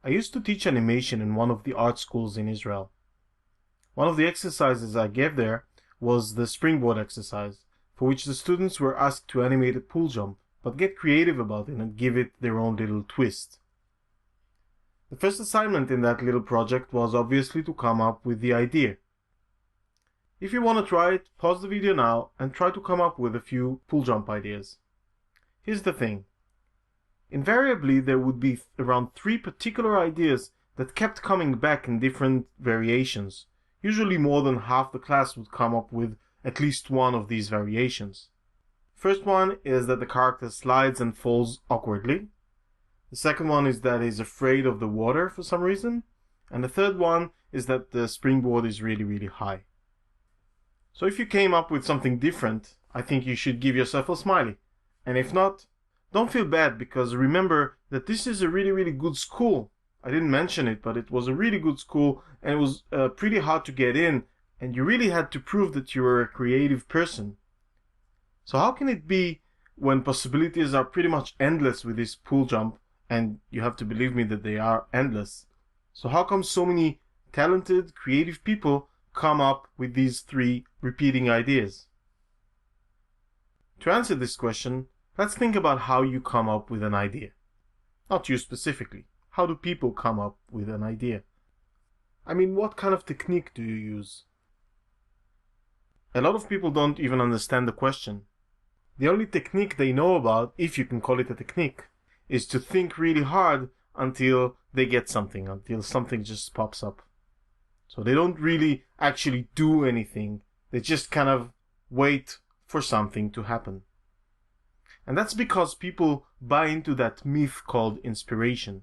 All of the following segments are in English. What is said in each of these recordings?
I used to teach animation in one of the art schools in Israel. One of the exercises I gave there was the springboard exercise, for which the students were asked to animate a pool jump, but get creative about it and give it their own little twist. The first assignment in that little project was obviously to come up with the idea. If you want to try it, pause the video now and try to come up with a few pool jump ideas. Here's the thing. Invariably, there would be around 3 particular ideas that kept coming back in different variations. Usually more than half the class would come up with at least one of these variations. First one is that the character slides and falls awkwardly. The second one is that he's afraid of the water for some reason. And the third one is that the springboard is really, really high. So if you came up with something different, I think you should give yourself a smiley. And if not, don't feel bad, because remember that this is a really, really good school. I didn't mention it, but it was a really good school, and it was pretty hard to get in, and you really had to prove that you were a creative person. So how can it be when possibilities are pretty much endless with this pool jump, and you have to believe me that they are endless? So how come so many talented, creative people come up with these 3 repeating ideas? To answer this question, let's think about how you come up with an idea. Not you specifically. How do people come up with an idea? I mean, what kind of technique do you use? A lot of people don't even understand the question. The only technique they know about, if you can call it a technique, is to think really hard until they get something, until something just pops up. So they don't really actually do anything. They just kind of wait for something to happen. And that's because people buy into that myth called inspiration.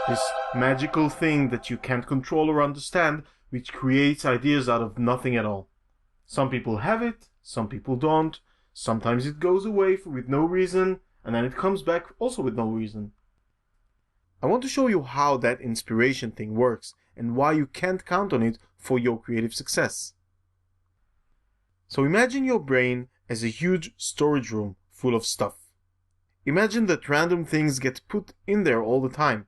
This magical thing that you can't control or understand, which creates ideas out of nothing at all. Some people have it, some people don't. Sometimes it goes away with no reason, and then it comes back also with no reason. I want to show you how that inspiration thing works and why you can't count on it for your creative success. So imagine your brain as a huge storage room full of stuff. Imagine that random things get put in there all the time.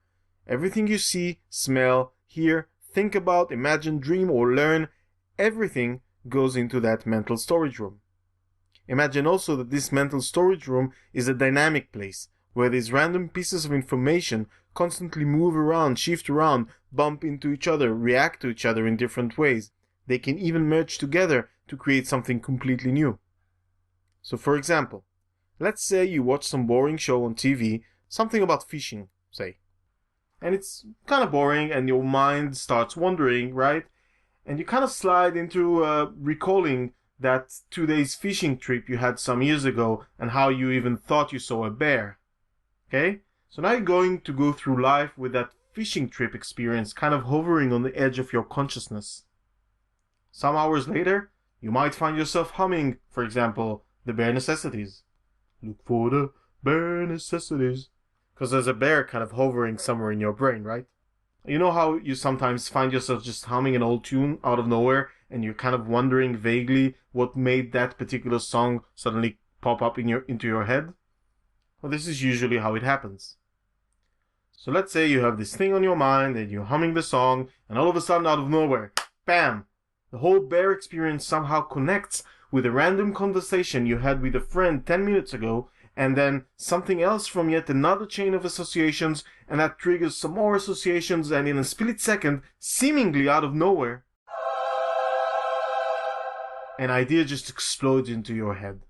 Everything you see, smell, hear, think about, imagine, dream, or learn, everything goes into that mental storage room. Imagine also that this mental storage room is a dynamic place where these random pieces of information constantly move around, shift around, bump into each other, react to each other in different ways. They can even merge together to create something completely new. So for example, let's say you watch some boring show on TV, something about fishing, say. And it's kind of boring and your mind starts wandering, right? And you kind of slide into recalling that 2 days fishing trip you had some years ago and how you even thought you saw a bear. Okay? So now you're going to go through life with that fishing trip experience kind of hovering on the edge of your consciousness. Some hours later, you might find yourself humming, for example, the bare necessities. Look for the bare necessities. Because there's a bear kind of hovering somewhere in your brain, right? You know how you sometimes find yourself just humming an old tune out of nowhere and you're kind of wondering vaguely what made that particular song suddenly pop up into your head? Well, this is usually how it happens. So let's say you have this thing on your mind and you're humming the song, and all of a sudden out of nowhere, bam! The whole bear experience somehow connects with a random conversation you had with a friend 10 minutes ago, and then something else from yet another chain of associations, and that triggers some more associations, and in a split second, seemingly out of nowhere, an idea just explodes into your head.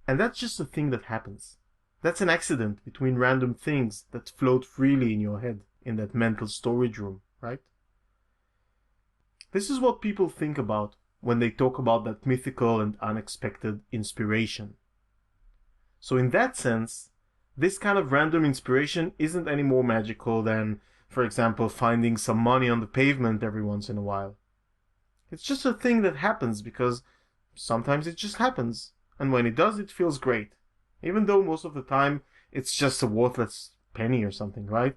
And that's just a thing that happens. That's an accident between random things that float freely in your head, in that mental storage room, right? This is what people think about when they talk about that mythical and unexpected inspiration. So in that sense, this kind of random inspiration isn't any more magical than, for example, finding some money on the pavement every once in a while. It's just a thing that happens because sometimes it just happens, and when it does, it feels great. Even though most of the time it's just a worthless penny or something, right?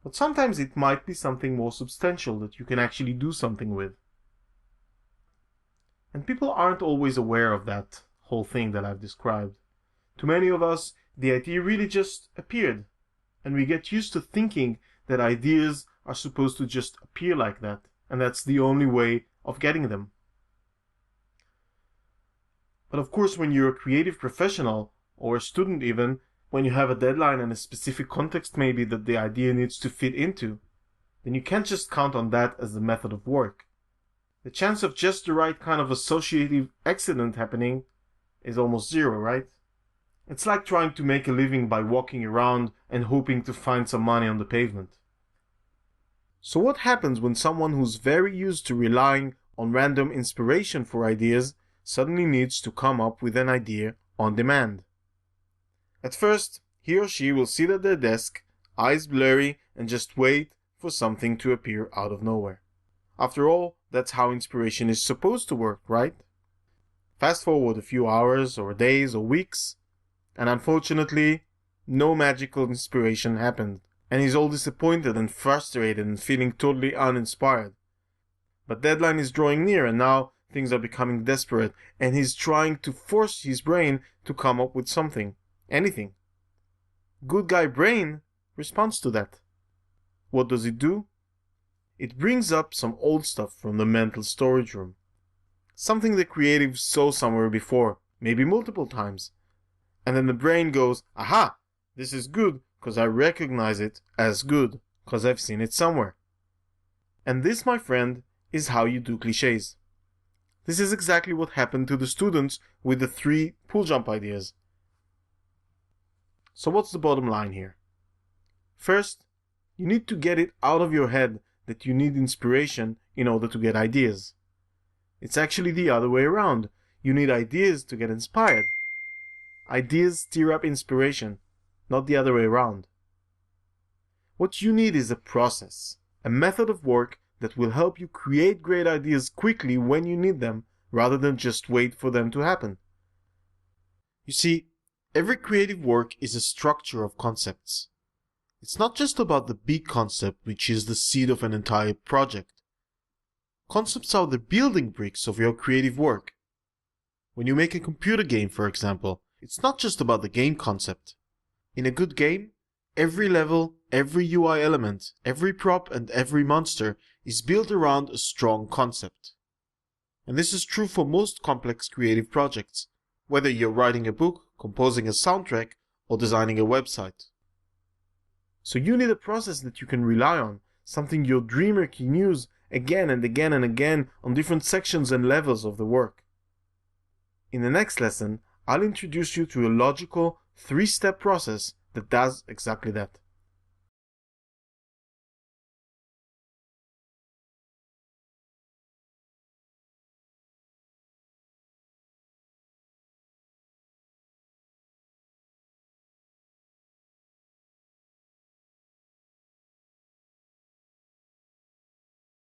But sometimes it might be something more substantial that you can actually do something with. And people aren't always aware of that whole thing that I've described. To many of us, the idea really just appeared, and we get used to thinking that ideas are supposed to just appear like that, and that's the only way of getting them. But of course, when you're a creative professional, or a student even, when you have a deadline and a specific context maybe that the idea needs to fit into, then you can't just count on that as the method of work. The chance of just the right kind of associative accident happening is almost zero, right? It's like trying to make a living by walking around and hoping to find some money on the pavement. So what happens when someone who's very used to relying on random inspiration for ideas suddenly needs to come up with an idea on demand? At first, he or she will sit at their desk, eyes blurry, and just wait for something to appear out of nowhere. After all, that's how inspiration is supposed to work, right? Fast forward a few hours or days or weeks, and unfortunately, no magical inspiration happened, and he's all disappointed and frustrated and feeling totally uninspired. But deadline is drawing near, and now things are becoming desperate, and he's trying to force his brain to come up with something, anything. Good guy brain responds to that. What does it do? It brings up some old stuff from the mental storage room. Something the creative saw somewhere before, maybe multiple times. And then the brain goes, aha, this is good because I recognize it as good because I've seen it somewhere. And this, my friend, is how you do clichés. This is exactly what happened to the students with the 3 pool jump ideas. So what's the bottom line here? First, you need to get it out of your head that you need inspiration in order to get ideas. It's actually the other way around. You need ideas to get inspired. Ideas stir up inspiration, not the other way around. What you need is a process, a method of work that will help you create great ideas quickly when you need them, rather than just wait for them to happen. You see, every creative work is a structure of concepts. It's not just about the big concept, which is the seed of an entire project. Concepts are the building bricks of your creative work. When you make a computer game, for example, it's not just about the game concept. In a good game, every level, every UI element, every prop, and every monster is built around a strong concept. And this is true for most complex creative projects, whether you're writing a book, composing a soundtrack, or designing a website. So you need a process that you can rely on, something your dreamer can use again and again and again on different sections and levels of the work. In the next lesson, I'll introduce you to a logical 3-step process that does exactly that.